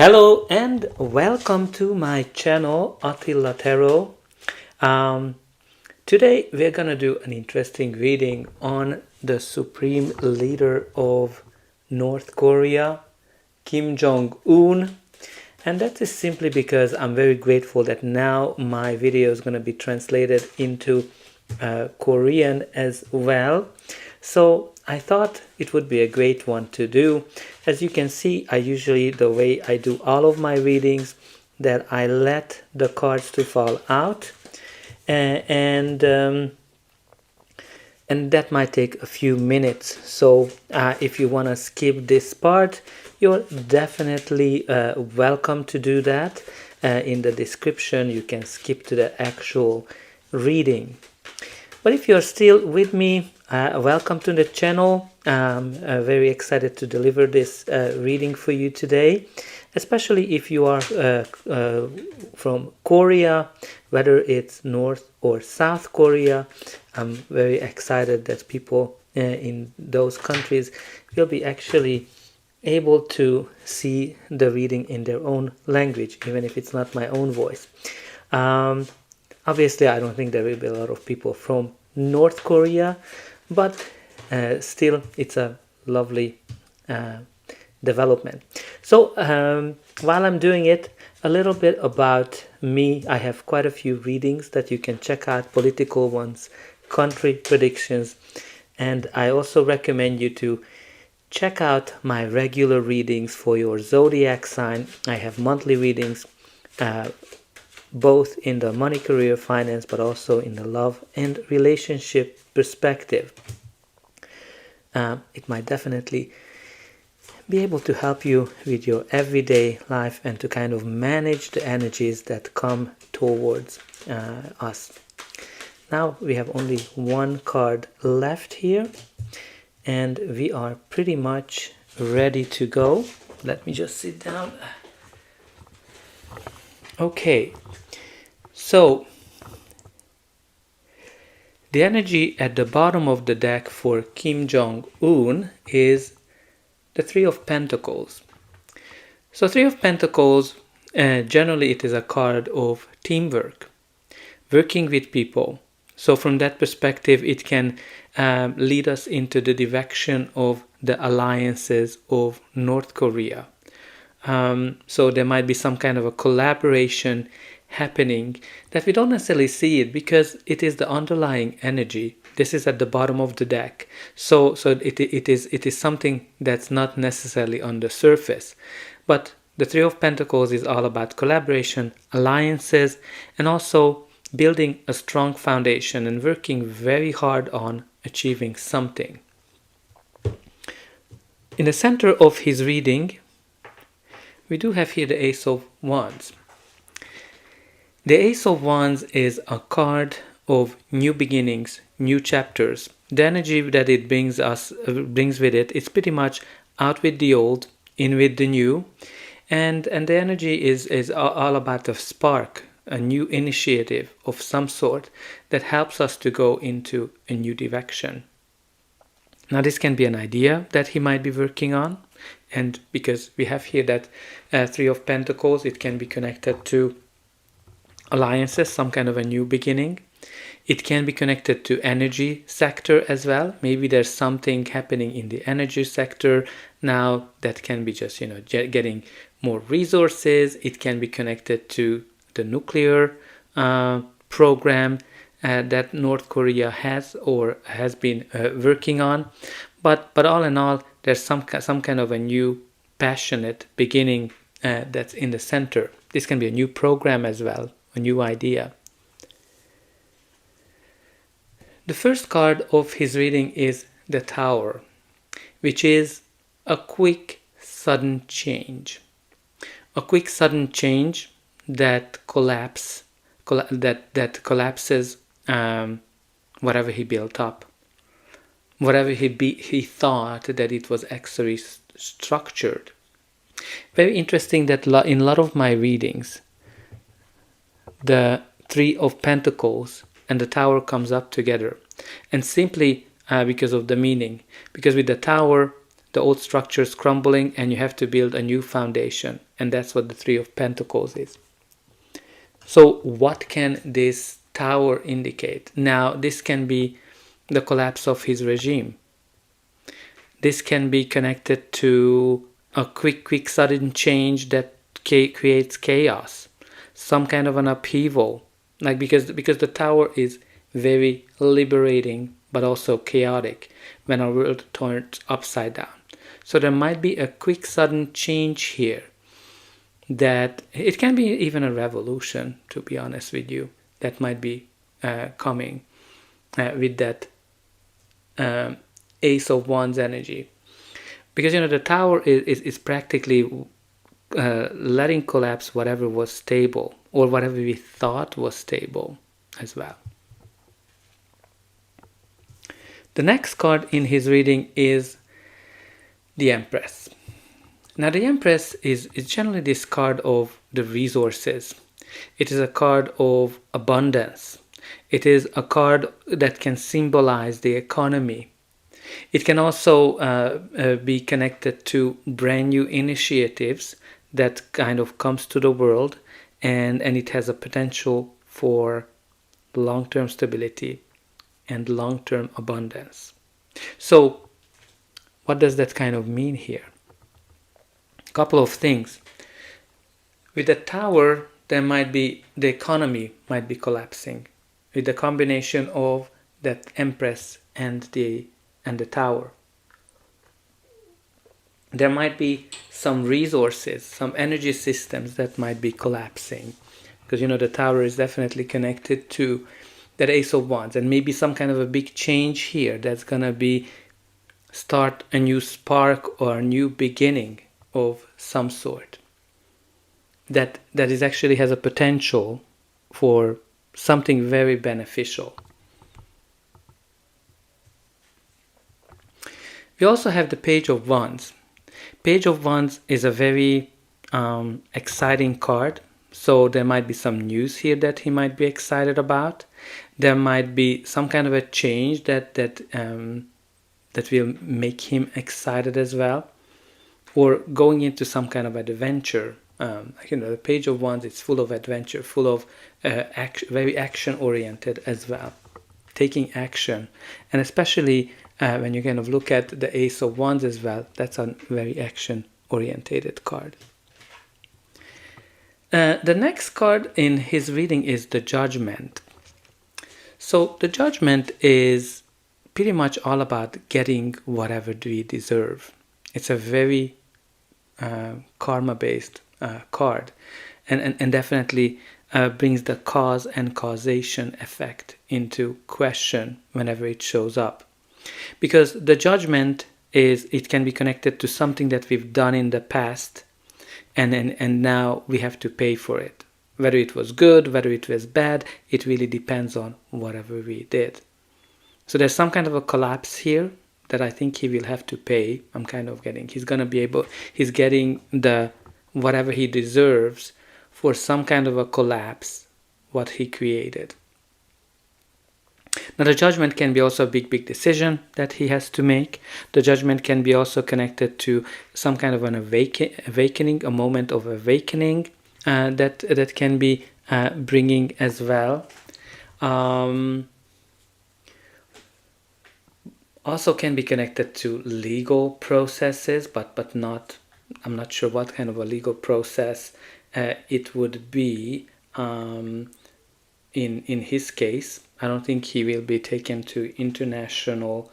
Hello and welcome to my channel Attila Tarot. Today we're gonna do an interesting reading on the supreme leader of North Korea, Kim Jong-Un, and that is simply because I'm very grateful that now my video is gonna be translated into Korean as well. So I thought it would be a great one to do. As you can see, the way I do all of my readings, that I let the cards to fall out, and that might take a few minutes. So if you want to skip this part, you're definitely welcome to do that. In the description, you can skip to the actual reading. But if you're still with me, welcome to the channel. I'm very excited to deliver this reading for you today, especially if you are from Korea, whether it's North or South Korea. I'm very excited that people in those countries will be actually able to see the reading in their own language, even if it's not my own voice. Obviously, I don't think there will be a lot of people from North Korea, but still, it's a lovely development. So while I'm doing it, a little bit about me. I have quite a few readings that you can check out, political ones, country predictions, and I also recommend you to check out my regular readings for your zodiac sign. I have monthly readings, both in the money, career, finance, but also in the love and relationship perspective. It might definitely be able to help you with your everyday life and to kind of manage the energies that come towards us. Now we have only one card left here, and we are pretty much ready to go. Let me just sit down. Okay, so the energy at the bottom of the deck for Kim Jong-Un is the Three of Pentacles. So Three of Pentacles, generally it is a card of teamwork, working with people. So from that perspective, it can lead us into the direction of the alliances of North Korea. So there might be some kind of a collaboration happening that we don't necessarily see it because it is the underlying energy. This is at the bottom of the deck. So it is something that's not necessarily on the surface. But the Three of Pentacles is all about collaboration, alliances, and also building a strong foundation and working very hard on achieving something. In the center of his reading, we do have here the Ace of Wands. The Ace of Wands is a card of new beginnings, new chapters. The energy that it brings with it, it's pretty much out with the old, in with the new, and the energy is all about a spark, a new initiative of some sort that helps us to go into a new direction. Now this can be an idea that he might be working on, and because we have here that Three of Pentacles, it can be connected to alliances, some kind of a new beginning. It can be connected to energy sector as well. Maybe there's something happening in the energy sector now that can be just, getting more resources. It can be connected to the nuclear program that North Korea has or has been working on. But all in all, there's some kind of a new passionate beginning that's in the center. This can be a new program as well, a new idea. The first card of his reading is the Tower, which is a quick, sudden change. A quick, sudden change that collapses whatever he built up, whatever he thought that it was actually structured. Very interesting that in a lot of my readings, the Three of Pentacles and the Tower comes up together, and simply because of the meaning. Because with the Tower, the old structure is crumbling and you have to build a new foundation. and that's what the Three of Pentacles is. So what can this Tower indicate? Now, this can be the collapse of his regime. This can be connected to a quick sudden change that creates chaos, some kind of an upheaval, like because the Tower is very liberating but also chaotic when our world turns upside down. So there might be a quick sudden change here, that it can be even a revolution, to be honest with you, that might be coming with that Ace of Wands energy. Because the Tower is practically letting collapse whatever was stable, or whatever we thought was stable as well. The next card in his reading is the Empress. Now the Empress is generally this card of the resources. It is a card of abundance. It is a card that can symbolize the economy. It can also be connected to brand new initiatives that kind of comes to the world, and it has a potential for long-term stability and long-term abundance. So what does that kind of mean here? A couple of things. With the Tower, there might be, the economy might be collapsing with the combination of that Empress and the Tower. There might be some resources, some energy systems that might be collapsing, because the Tower is definitely connected to that Ace of Wands, and maybe some kind of a big change here that's gonna be start a new spark or a new beginning of some sort that is actually has a potential for something very beneficial. We also have the Page of Wands. Page of Wands is a very exciting card. So there might be some news here that he might be excited about. There might be some kind of a change that will make him excited as well, or going into some kind of adventure. The Page of Wands is full of adventure, full of very action-oriented as well, taking action, and especially when you kind of look at the Ace of Wands as well, that's a very action-oriented card. The next card in his reading is the Judgment. So the Judgment is pretty much all about getting whatever we deserve. It's a very karma-based card, and definitely brings the cause and causation effect into question whenever it shows up. Because the Judgment it can be connected to something that we've done in the past, and now we have to pay for it. Whether it was good, whether it was bad, it really depends on whatever we did. So there's some kind of a collapse here that I think he will have to pay. He's getting the whatever he deserves for some kind of a collapse, what he created. Now the Judgment can be also a big decision that he has to make. The Judgment can be also connected to some kind of an awakening, a moment of awakening that can be bringing as well. Also can be connected to legal processes, but not, I'm not sure what kind of a legal process it would be in his case. I don't think he will be taken to international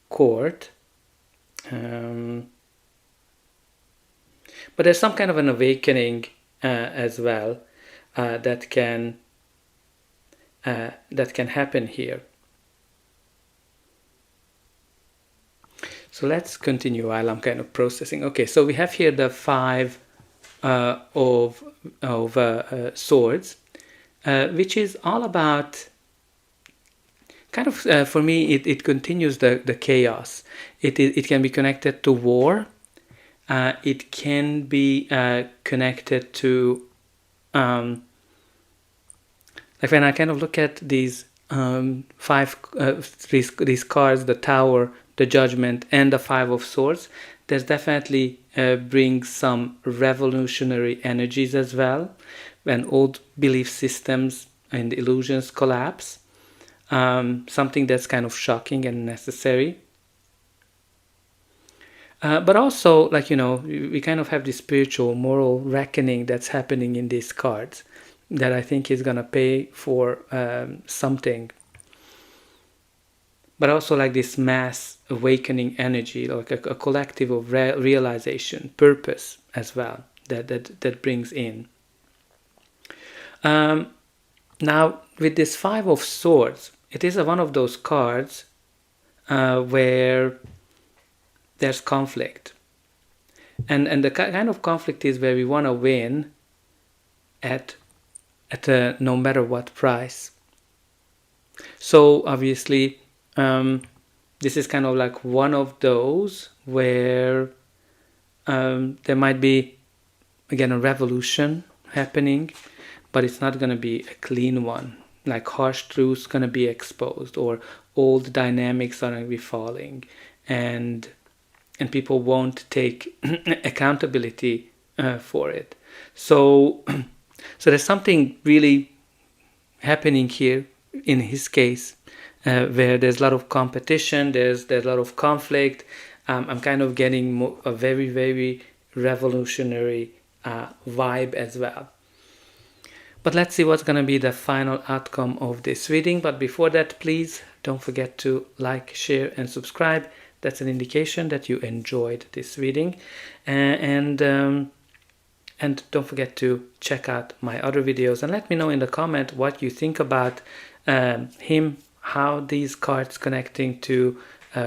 court. But there's some kind of an awakening as well that can happen here. So let's continue while I'm kind of processing. Okay, so we have here the Five of Swords, which is all about kind of, for me, it continues the chaos. It can be connected to war. It can be connected to, like when I kind of look at these these cards, the Tower, the Judgment, and the Five of Swords, there's definitely brings some revolutionary energies as well when old belief systems and illusions collapse. Something that's kind of shocking and necessary. But also, like, we kind of have this spiritual, moral reckoning that's happening in these cards that I think is going to pay for something. But also like this mass awakening energy, like a collective of realization, purpose as well, that brings in. Now, with this Five of Swords, it is one of those cards where there's conflict. And the kind of conflict is where we want to win at no matter what price. So obviously, this is kind of like one of those where there might be, again, a revolution happening, but it's not going to be a clean one. Like harsh truths going to be exposed, or old dynamics are going to be falling, and people won't take accountability for it. So there's something really happening here in his case, where there's a lot of competition, there's a lot of conflict. I'm kind of getting a very, very revolutionary vibe as well. But let's see what's going to be the final outcome of this reading. But before that, please don't forget to like, share, and subscribe. That's an indication that you enjoyed this reading. And don't forget to check out my other videos. And let me know in the comment what you think about him, how these cards connecting to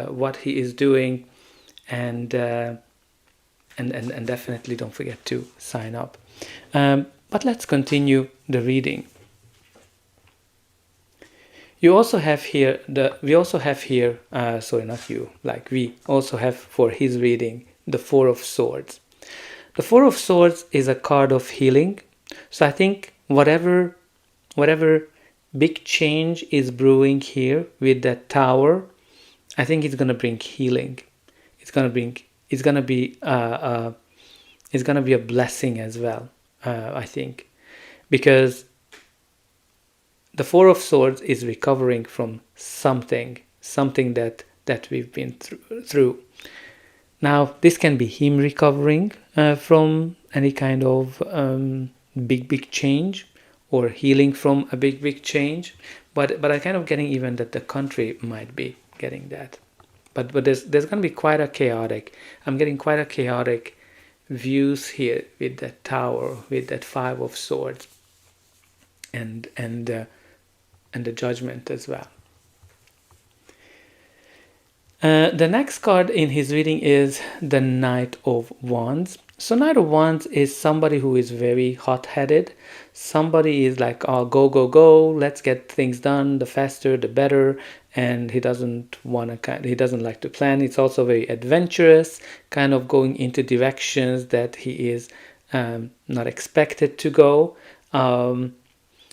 what he is doing. And definitely don't forget to sign up. But let's continue the reading. We also have here, we also have for his reading, the Four of Swords. The Four of Swords is a card of healing. So I think whatever big change is brewing here with that Tower, I think it's gonna bring healing. It's gonna be a blessing as well. I think, because the Four of Swords is recovering from something that we've been through. Now, this can be him recovering from any kind of big change, or healing from a big change. But I'm kind of getting even that the country might be getting that. But there's going to be quite a chaotic. I'm getting quite a chaotic views here with that Tower, with that Five of Swords, and the Judgment as well. The next card in his reading is the Knight of Wands. So Knight of Wands is somebody who is very hot-headed. Somebody is like, oh, go, let's get things done, the faster the better. And he doesn't like to plan. It's also very adventurous, kind of going into directions that he is not expected to go.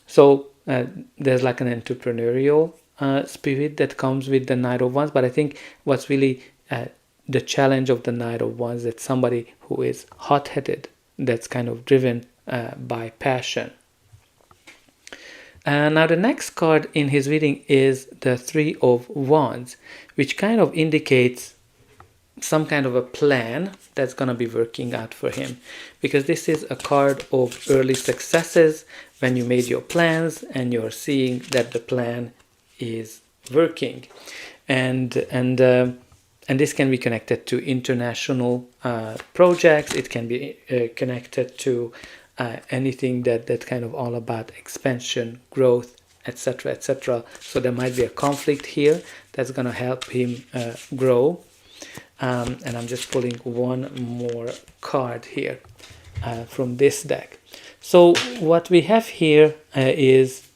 So there's like an entrepreneurial spirit that comes with the Knight of Wands. But I think what's really the challenge of the Knight of Wands, that somebody who is hot-headed, that's kind of driven by passion. Now the next card in his reading is the Three of Wands, which kind of indicates some kind of a plan that's going to be working out for him, because this is a card of early successes, when you made your plans and you're seeing that the plan is working. And this can be connected to international projects. It can be connected to anything that kind of all about expansion, growth, etc., etc. So there might be a conflict here that's going to help him grow. And I'm just pulling one more card here from this deck. So what we have here is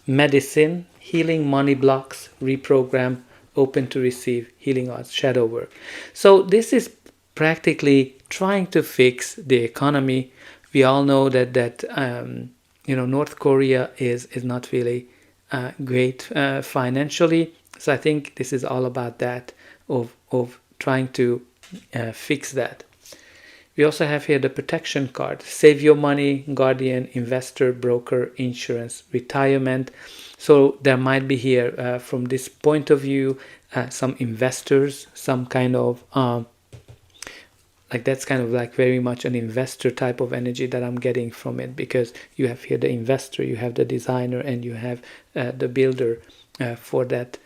medicine, healing, money blocks, reprogram, open to receive, healing arts, shadow work. So this is practically trying to fix the economy. We all know that North Korea is not really great financially. So I think this is all about that, of trying to fix that. We also have here the protection card. Save your money, guardian, investor, broker, insurance, retirement. So there might be here, from this point of view, some investors, some kind of like that's kind of like very much an investor type of energy that I'm getting from it, because you have here the investor, you have the designer, and you have the builder for that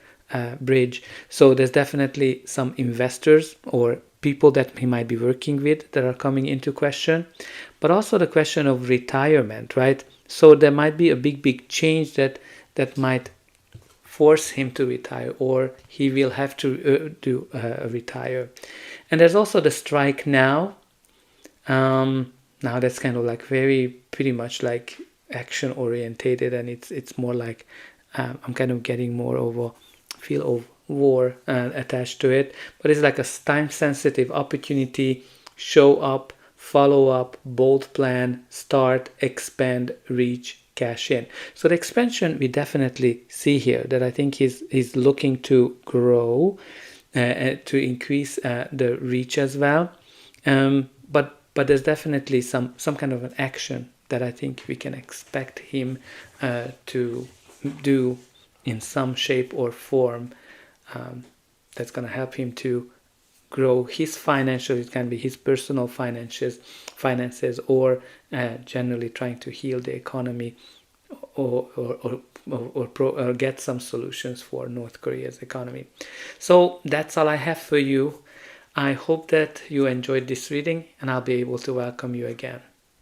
bridge. So there's definitely some investors or people that he might be working with that are coming into question, but also the question of retirement, right? So there might be a big change that might force him to retire, or he will have to retire. And there's also the strike now. Now that's kind of like very pretty much like action orientated, and it's more like I'm kind of getting more of a feel of war attached to it, but it's like a time sensitive opportunity. Show up, follow up, bold plan, start, expand, reach, cash in. So the expansion we definitely see here, that I think he's looking to grow, to increase the reach as well, but there's definitely some kind of an action that I think we can expect him to do in some shape or form, that's going to help him to grow his financial. It can be his personal finances, or generally trying to heal the economy, or get some solutions for North Korea's economy. So that's all I have for you. I hope that you enjoyed this reading, and I'll be able to welcome you again.